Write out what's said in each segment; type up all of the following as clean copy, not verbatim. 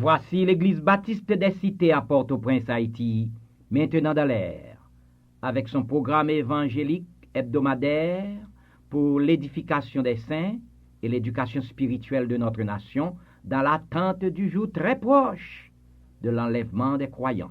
Voici l'église baptiste des cités à Port-au-Prince, Haïti, maintenant dans l'air, avec son programme évangélique hebdomadaire pour l'édification des saints et l'éducation spirituelle de notre nation dans l'attente du jour très proche de l'enlèvement des croyants.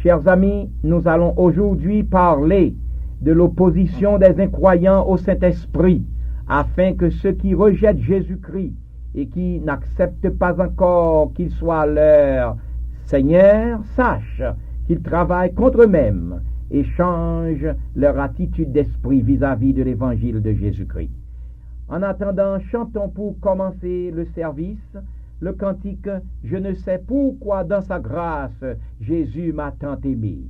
Chers amis, nous allons aujourd'hui parler de l'opposition des incroyants au Saint-Esprit, afin que ceux qui rejettent Jésus-Christ et qui n'acceptent pas encore qu'il soit leur Seigneur sachent qu'ils travaillent contre eux-mêmes et changent leur attitude d'esprit vis-à-vis de l'évangile de Jésus-Christ. En attendant, chantons pour commencer le service le cantique « Je ne sais pourquoi dans sa grâce Jésus m'a tant aimé ».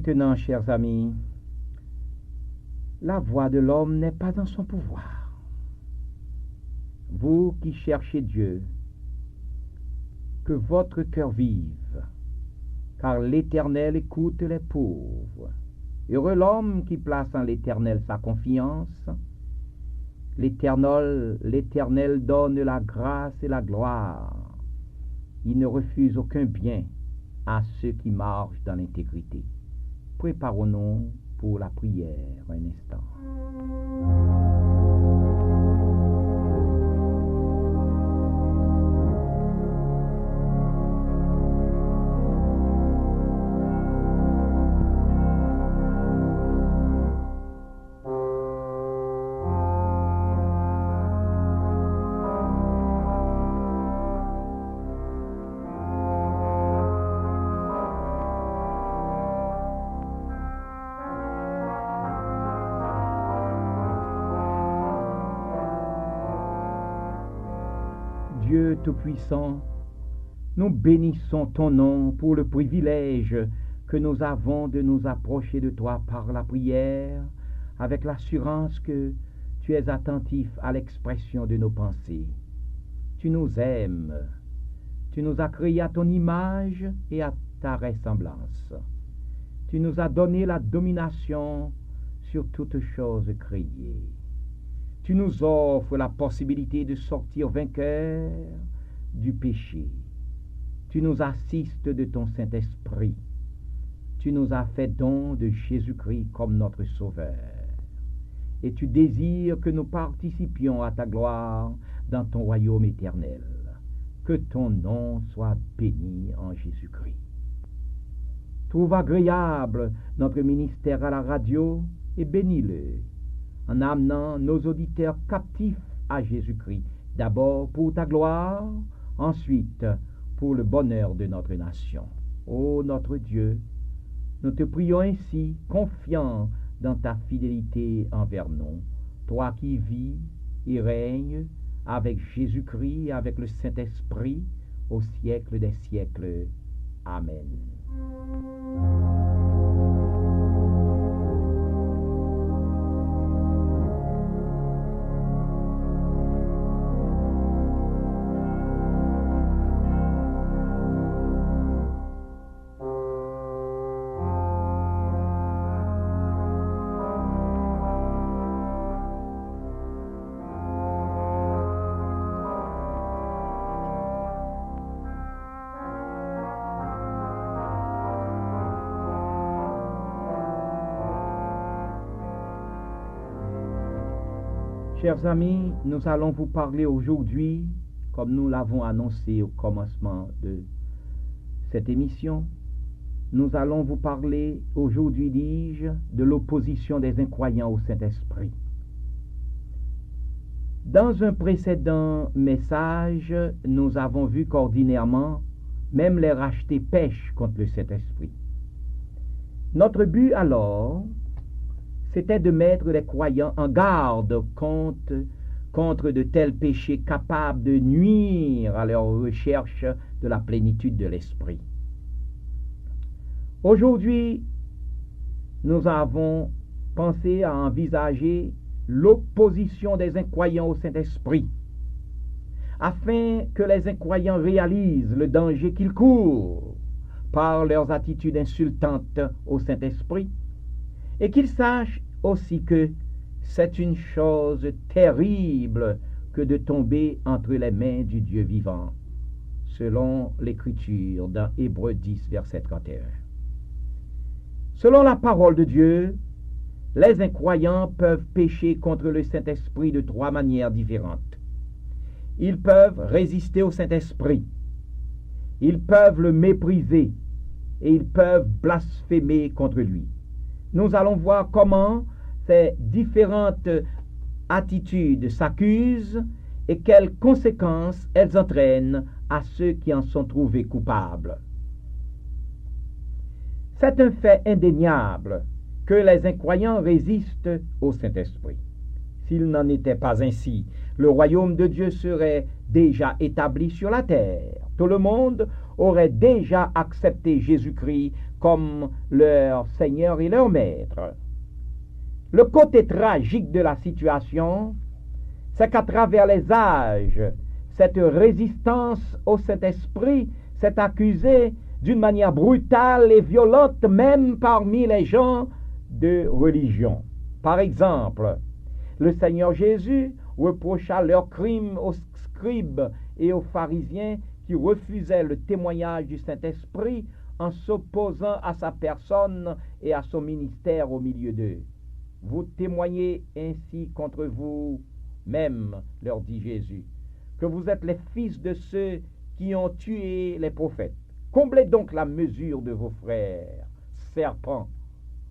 Maintenant, chers amis, la voix de l'homme n'est pas dans son pouvoir. Vous qui cherchez Dieu, que votre cœur vive, car l'Éternel écoute les pauvres. Heureux l'homme qui place en l'Éternel sa confiance. L'Éternel donne la grâce et la gloire. Il ne refuse aucun bien à ceux qui marchent dans l'intégrité. Préparons-nous pour la prière un instant. Dieu Tout-Puissant, nous bénissons ton nom pour le privilège que nous avons de nous approcher de toi par la prière, avec l'assurance que tu es attentif à l'expression de nos pensées. Tu nous aimes, tu nous as créés à ton image et à ta ressemblance. Tu nous as donné la domination sur toute chose créée. Tu nous offres la possibilité de sortir vainqueur du péché. Tu nous assistes de ton Saint-Esprit. Tu nous as fait don de Jésus-Christ comme notre Sauveur. Et tu désires que nous participions à ta gloire dans ton royaume éternel. Que ton nom soit béni en Jésus-Christ. Trouve agréable notre ministère à la radio et bénis-le, en amenant nos auditeurs captifs à Jésus-Christ, d'abord pour ta gloire, ensuite pour le bonheur de notre nation. Ô notre Dieu, nous te prions ainsi, confiants dans ta fidélité envers nous, toi qui vis et règnes avec Jésus-Christ et avec le Saint-Esprit au siècle des siècles. Amen. Chers amis, nous allons vous parler aujourd'hui, comme nous l'avons annoncé au commencement de cette émission, nous allons vous parler aujourd'hui, dis-je, de l'opposition des incroyants au Saint-Esprit. Dans un précédent message, nous avons vu qu'ordinairement, même les rachetés pêchent contre le Saint-Esprit. Notre but alors, c'était de mettre les croyants en garde contre de tels péchés capables de nuire à leur recherche de la plénitude de l'esprit. Aujourd'hui, nous avons pensé à envisager l'opposition des incroyants au Saint-Esprit, afin que les incroyants réalisent le danger qu'ils courent par leurs attitudes insultantes au Saint-Esprit, et qu'ils sachent aussi que c'est une chose terrible que de tomber entre les mains du Dieu vivant, selon l'Écriture dans Hébreux 10, verset 31. Selon la parole de Dieu, les incroyants peuvent pécher contre le Saint-Esprit de trois manières différentes. Ils peuvent résister au Saint-Esprit, ils peuvent le mépriser et ils peuvent blasphémer contre lui. Nous allons voir comment ces différentes attitudes s'accusent et quelles conséquences elles entraînent à ceux qui en sont trouvés coupables. C'est un fait indéniable que les incroyants résistent au Saint-Esprit. S'il n'en était pas ainsi, le royaume de Dieu serait déjà établi sur la terre. Tout le monde aurait déjà accepté Jésus-Christ comme leur Seigneur et leur Maître. Le côté tragique de la situation, c'est qu'à travers les âges, cette résistance au Saint-Esprit s'est accusée d'une manière brutale et violente même parmi les gens de religion. Par exemple, le Seigneur Jésus reprocha leurs crimes aux scribes et aux pharisiens qui refusaient le témoignage du Saint-Esprit en s'opposant à sa personne et à son ministère au milieu d'eux. Vous témoignez ainsi contre vous-même, leur dit Jésus, que vous êtes les fils de ceux qui ont tué les prophètes. Comblez donc la mesure de vos frères, serpents,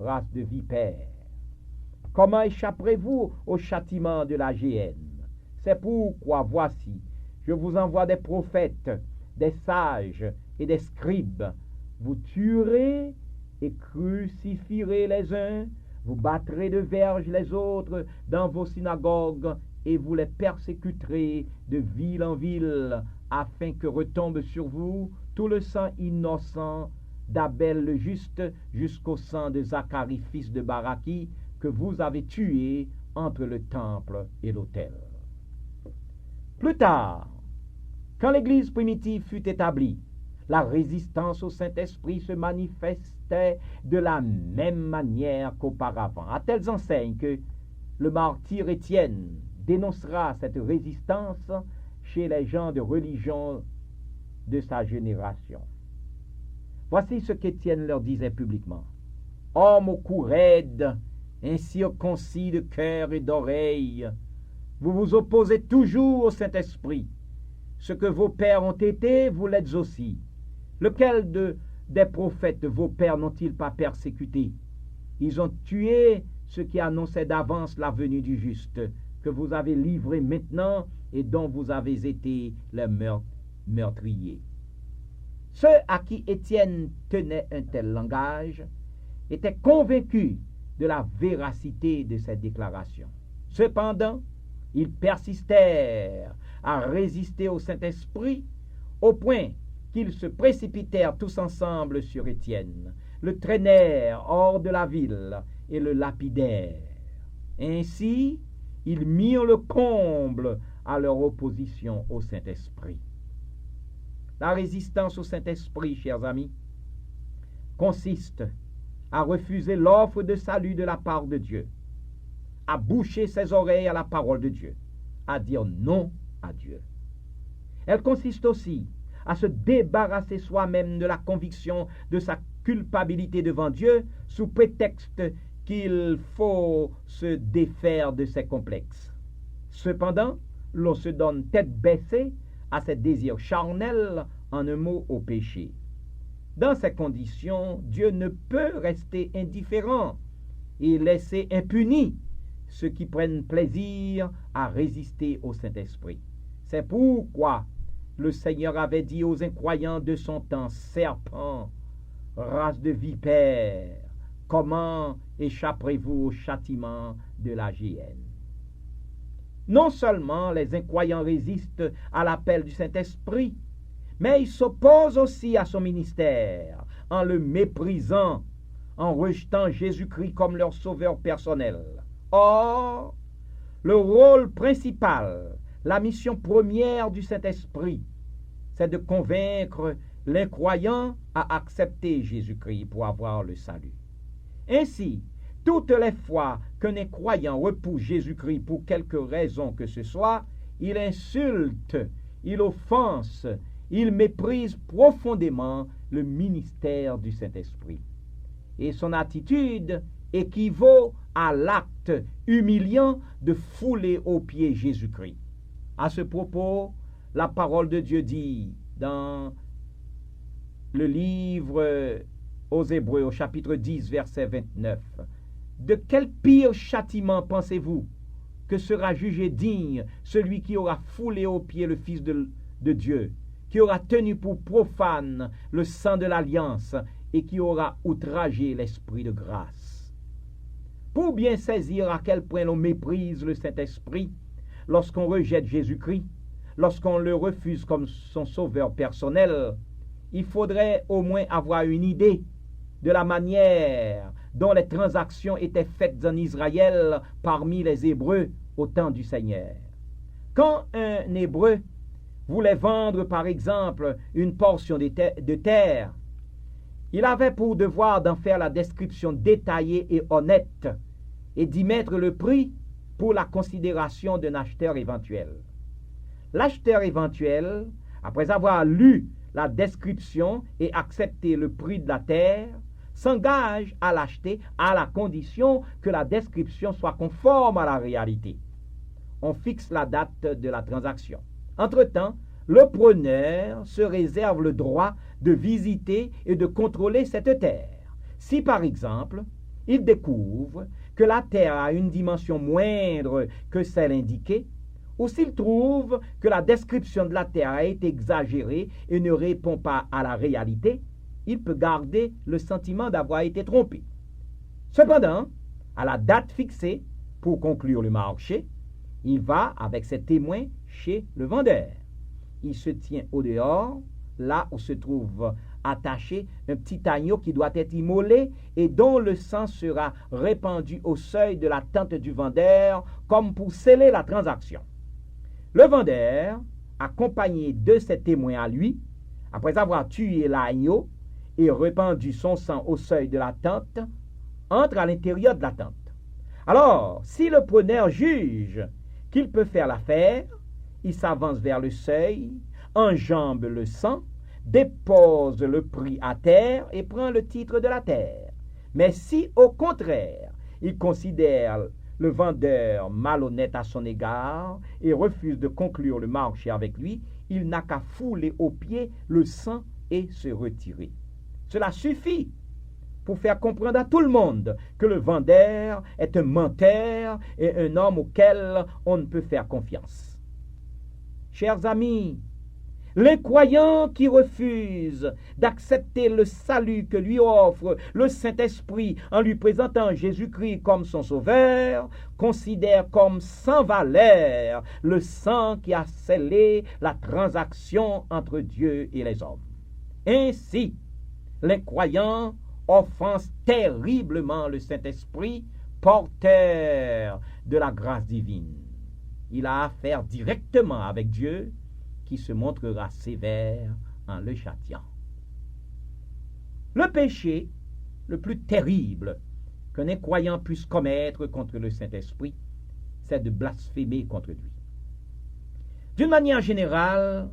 race de vipères. Comment échapperez-vous au châtiment de la géhenne? C'est pourquoi, voici, je vous envoie des prophètes, des sages et des scribes. Vous tuerez et crucifierez les uns, vous battrez de verge les autres dans vos synagogues et vous les persécuterez de ville en ville, afin que retombe sur vous tout le sang innocent d'Abel le juste jusqu'au sang de Zacharie fils de Baraki, que vous avez tué entre le temple et l'autel. Plus tard, quand l'Église primitive fut établie, la résistance au Saint-Esprit se manifestait de la même manière qu'auparavant, à telles enseignes que le martyr Étienne dénoncera cette résistance chez les gens de religion de sa génération. Voici ce qu'Étienne leur disait publiquement. « Hommes au cou raide, incirconcis de cœur et d'oreille, vous vous opposez toujours au Saint-Esprit. Ce que vos pères ont été, vous l'êtes aussi. Lequel des prophètes de vos pères n'ont-ils pas persécuté? Ils ont tué ceux qui annonçaient d'avance la venue du juste, que vous avez livré maintenant et dont vous avez été les meurtriers. » Ceux à qui Étienne tenait un tel langage étaient convaincus de la véracité de cette déclaration. Cependant, ils persistèrent à résister au Saint-Esprit au point qu'ils se précipitèrent tous ensemble sur Étienne, le traînèrent hors de la ville et le lapidèrent. Ainsi, ils mirent le comble à leur opposition au Saint-Esprit. La résistance au Saint-Esprit, chers amis, consiste à refuser l'offre de salut de la part de Dieu, à boucher ses oreilles à la parole de Dieu, à dire non à Dieu. Elle consiste aussi à se débarrasser soi-même de la conviction de sa culpabilité devant Dieu sous prétexte qu'il faut se défaire de ses complexes. Cependant, l'on se donne tête baissée à ses désirs charnels, en un mot, au péché. Dans ces conditions, Dieu ne peut rester indifférent et laisser impunis ceux qui prennent plaisir à résister au Saint-Esprit. C'est pourquoi le Seigneur avait dit aux incroyants de son temps, « Serpents, race de vipères, comment échapperez-vous au châtiment de la géhenne ?» Non seulement les incroyants résistent à l'appel du Saint-Esprit, mais ils s'opposent aussi à son ministère en le méprisant, en rejetant Jésus-Christ comme leur sauveur personnel. Or, le rôle principal, la mission première du Saint-Esprit, c'est de convaincre l'incroyant à accepter Jésus-Christ pour avoir le salut. Ainsi, toutes les fois qu'un incroyant repousse Jésus-Christ pour quelque raison que ce soit, il insulte, il offense, il méprise profondément le ministère du Saint-Esprit. Et son attitude équivaut à l'acte humiliant de fouler aux pieds Jésus-Christ. À ce propos, la parole de Dieu dit dans le livre aux Hébreux, au chapitre 10, verset 29, « De quel pire châtiment pensez-vous que sera jugé digne celui qui aura foulé aux pieds le Fils de Dieu, qui aura tenu pour profane le sang de l'alliance et qui aura outragé l'Esprit de grâce. » Pour bien saisir à quel point l'on méprise le Saint-Esprit, lorsqu'on rejette Jésus-Christ, lorsqu'on le refuse comme son sauveur personnel, il faudrait au moins avoir une idée de la manière dont les transactions étaient faites en Israël parmi les Hébreux au temps du Seigneur. Quand un Hébreu voulait vendre, par exemple, une portion de terre, il avait pour devoir d'en faire la description détaillée et honnête et d'y mettre le prix pour la considération d'un acheteur éventuel. L'acheteur éventuel, après avoir lu la description et accepté le prix de la terre, s'engage à l'acheter à la condition que la description soit conforme à la réalité. On fixe la date de la transaction. Entre-temps, le preneur se réserve le droit de visiter et de contrôler cette terre. Si, par exemple, il découvre que la terre a une dimension moindre que celle indiquée, ou s'il trouve que la description de la terre a été exagérée et ne répond pas à la réalité, il peut garder le sentiment d'avoir été trompé. Cependant, à la date fixée pour conclure le marché, il va avec ses témoins chez le vendeur. Il se tient au dehors, là où se trouve attaché un petit agneau qui doit être immolé et dont le sang sera répandu au seuil de la tente du vendeur comme pour sceller la transaction. Le vendeur, accompagné de ses témoins à lui, après avoir tué l'agneau et répandu son sang au seuil de la tente, entre à l'intérieur de la tente. Alors, si le preneur juge qu'il peut faire l'affaire, il s'avance vers le seuil, enjambe le sang, dépose le prix à terre et prend le titre de la terre. Mais si, au contraire, il considère le vendeur malhonnête à son égard et refuse de conclure le marché avec lui, il n'a qu'à fouler aux pieds le sang et se retirer. Cela suffit pour faire comprendre à tout le monde que le vendeur est un menteur et un homme auquel on ne peut faire confiance. Chers amis, les croyants qui refusent d'accepter le salut que lui offre le Saint-Esprit en lui présentant Jésus-Christ comme son sauveur, considèrent comme sans valeur le sang qui a scellé la transaction entre Dieu et les hommes. Ainsi, les croyants offensent terriblement le Saint-Esprit, porteur de la grâce divine. Il a affaire directement avec Dieu, qui se montrera sévère en le châtiant. Le péché le plus terrible qu'un incroyant puisse commettre contre le Saint-Esprit, c'est de blasphémer contre lui. D'une manière générale,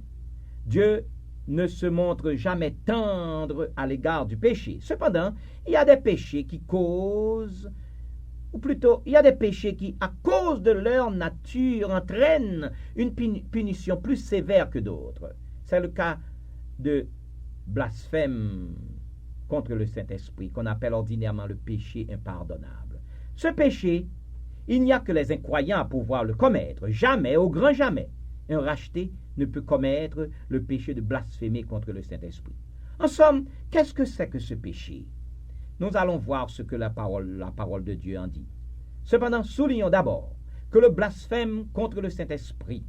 Dieu ne se montre jamais tendre à l'égard du péché. Cependant, il y a des péchés qui causent, ou plutôt, il y a des péchés qui, à cause de leur nature, entraînent une punition plus sévère que d'autres. C'est le cas de blasphème contre le Saint-Esprit, qu'on appelle ordinairement le péché impardonnable. Ce péché, il n'y a que les incroyants à pouvoir le commettre. Jamais, au grand jamais, un racheté ne peut commettre le péché de blasphémer contre le Saint-Esprit. En somme, qu'est-ce que c'est que ce péché? Nous allons voir ce que la parole de Dieu en dit. Cependant, soulignons d'abord que le blasphème contre le Saint-Esprit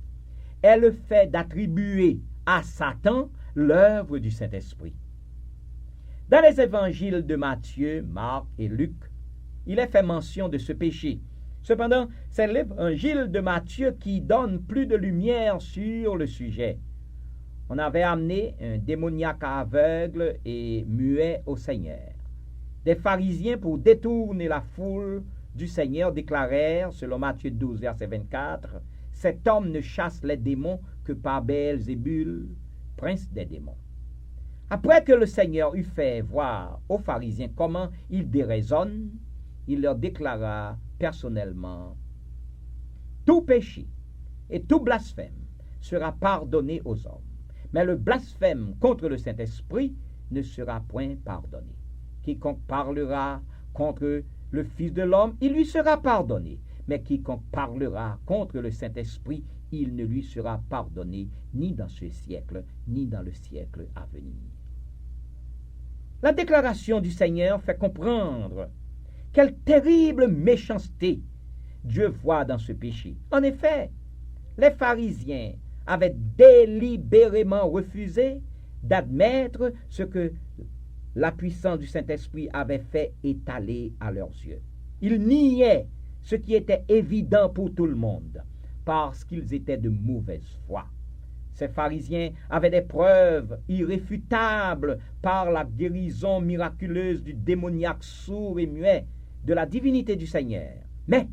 est le fait d'attribuer à Satan l'œuvre du Saint-Esprit. Dans les évangiles de Matthieu, Marc et Luc, il est fait mention de ce péché. Cependant, c'est l'évangile de Matthieu qui donne plus de lumière sur le sujet. On avait amené un démoniaque aveugle et muet au Seigneur. Des pharisiens, pour détourner la foule du Seigneur, déclarèrent, selon Matthieu 12, verset 24, « Cet homme ne chasse les démons que par Béelzébul, prince des démons. » Après que le Seigneur eut fait voir aux pharisiens comment ils déraisonnent, il leur déclara personnellement, « Tout péché et tout blasphème sera pardonné aux hommes, mais le blasphème contre le Saint-Esprit ne sera point pardonné. Quiconque parlera contre le Fils de l'homme, il lui sera pardonné, mais quiconque parlera contre le Saint-Esprit, il ne lui sera pardonné ni dans ce siècle, ni dans le siècle à venir. » La déclaration du Seigneur fait comprendre quelle terrible méchanceté Dieu voit dans ce péché. En effet, les pharisiens avaient délibérément refusé d'admettre ce que la puissance du Saint-Esprit avait fait étaler à leurs yeux. Ils niaient ce qui était évident pour tout le monde, parce qu'ils étaient de mauvaise foi. Ces pharisiens avaient des preuves irréfutables par la guérison miraculeuse du démoniaque sourd et muet, de la divinité du Seigneur. Mais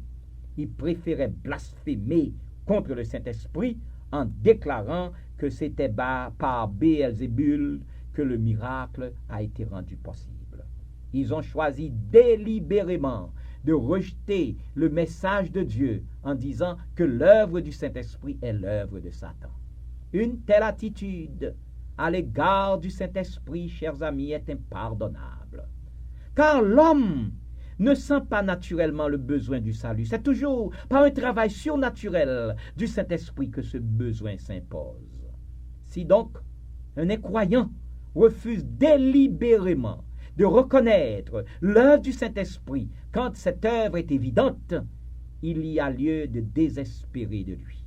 ils préféraient blasphémer contre le Saint-Esprit en déclarant que c'était par Béelzébul que le miracle a été rendu possible. Ils ont choisi délibérément de rejeter le message de Dieu en disant que l'œuvre du Saint-Esprit est l'œuvre de Satan. Une telle attitude à l'égard du Saint-Esprit, chers amis, est impardonnable. Car l'homme ne sent pas naturellement le besoin du salut. C'est toujours par un travail surnaturel du Saint-Esprit que ce besoin s'impose. Si donc un incroyant refuse délibérément de reconnaître l'œuvre du Saint-Esprit quand cette œuvre est évidente, il y a lieu de désespérer de lui.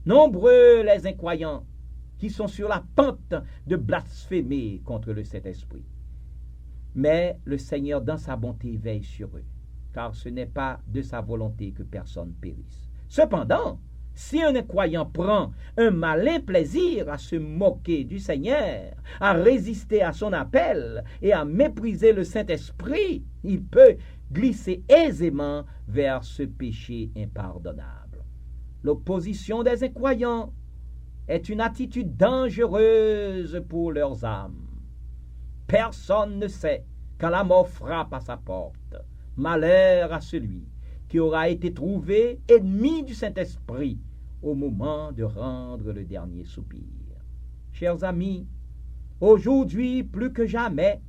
Nombreux les incroyants qui sont sur la pente de blasphémer contre le Saint-Esprit. Mais le Seigneur, dans sa bonté, veille sur eux, car ce n'est pas de sa volonté que personne périsse. Cependant, si un incroyant prend un malin plaisir à se moquer du Seigneur, à résister à son appel et à mépriser le Saint-Esprit, il peut glisser aisément vers ce péché impardonnable. L'opposition des incroyants est une attitude dangereuse pour leurs âmes. Personne ne sait quand la mort frappe à sa porte. Malheur à celui qui aura été trouvé ennemi du Saint-Esprit au moment de rendre le dernier soupir. Chers amis, aujourd'hui plus que jamais,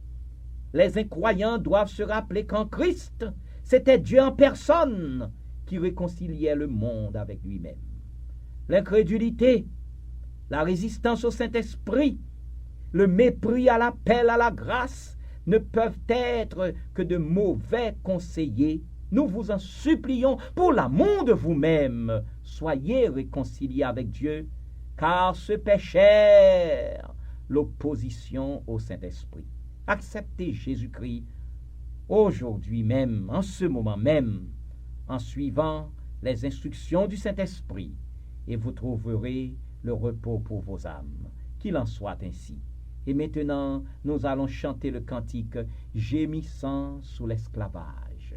les incroyants doivent se rappeler qu'en Christ, c'était Dieu en personne qui réconciliait le monde avec lui-même. L'incrédulité, la résistance au Saint-Esprit, le mépris à l'appel à la grâce ne peuvent être que de mauvais conseillers. Nous vous en supplions, pour l'amour de vous-même, soyez réconciliés avec Dieu, car ce péché, l'opposition au Saint-Esprit. Acceptez Jésus-Christ aujourd'hui même, en ce moment même, en suivant les instructions du Saint-Esprit, et vous trouverez le repos pour vos âmes. Qu'il en soit ainsi. Et maintenant, nous allons chanter le cantique « Gémissant sous l'esclavage ».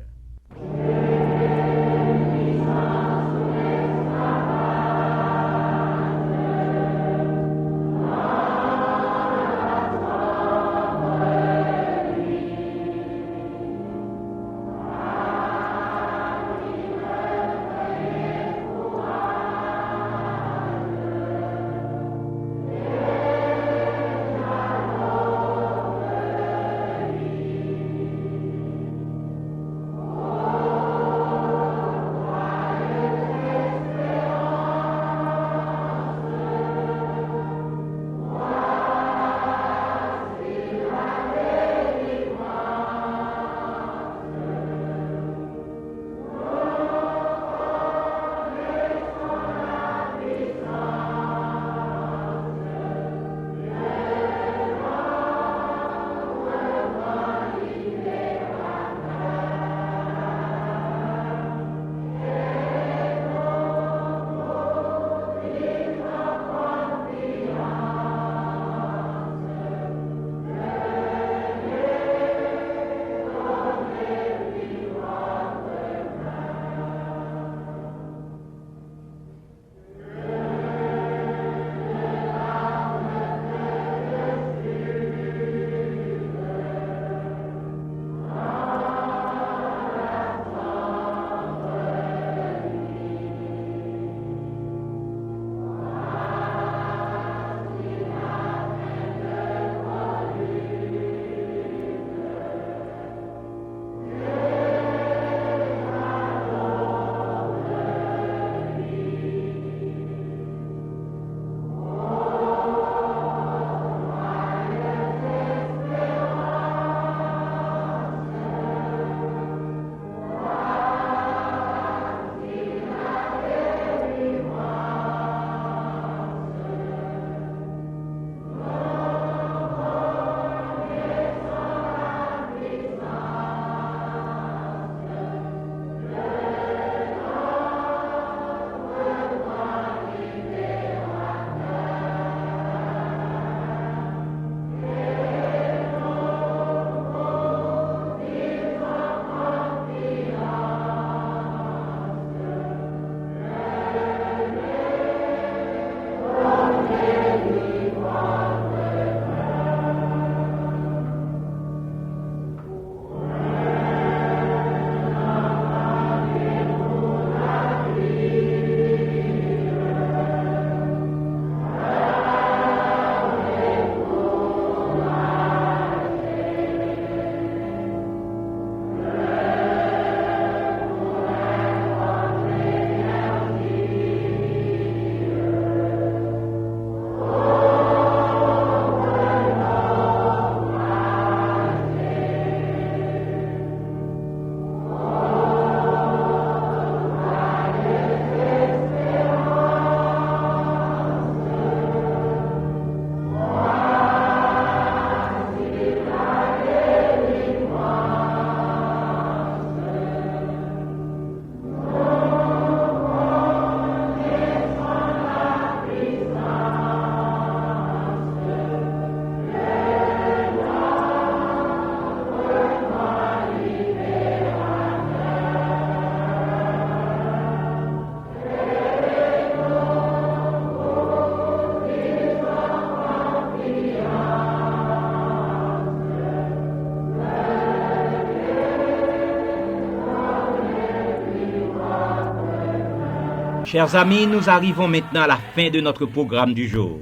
Chers amis, nous arrivons maintenant à la fin de notre programme du jour.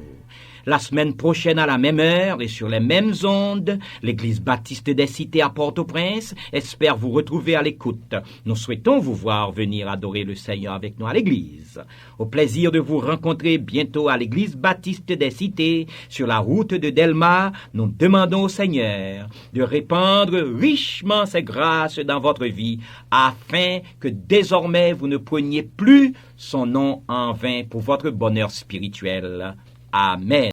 La semaine prochaine à la même heure et sur les mêmes ondes, l'Église baptiste des Cités à Port-au-Prince espère vous retrouver à l'écoute. Nous souhaitons vous voir venir adorer le Seigneur avec nous à l'Église. Au plaisir de vous rencontrer bientôt à l'Église baptiste des Cités sur la route de Delmar, nous demandons au Seigneur de répandre richement ses grâces dans votre vie afin que désormais vous ne preniez plus son nom en vain pour votre bonheur spirituel. Amen.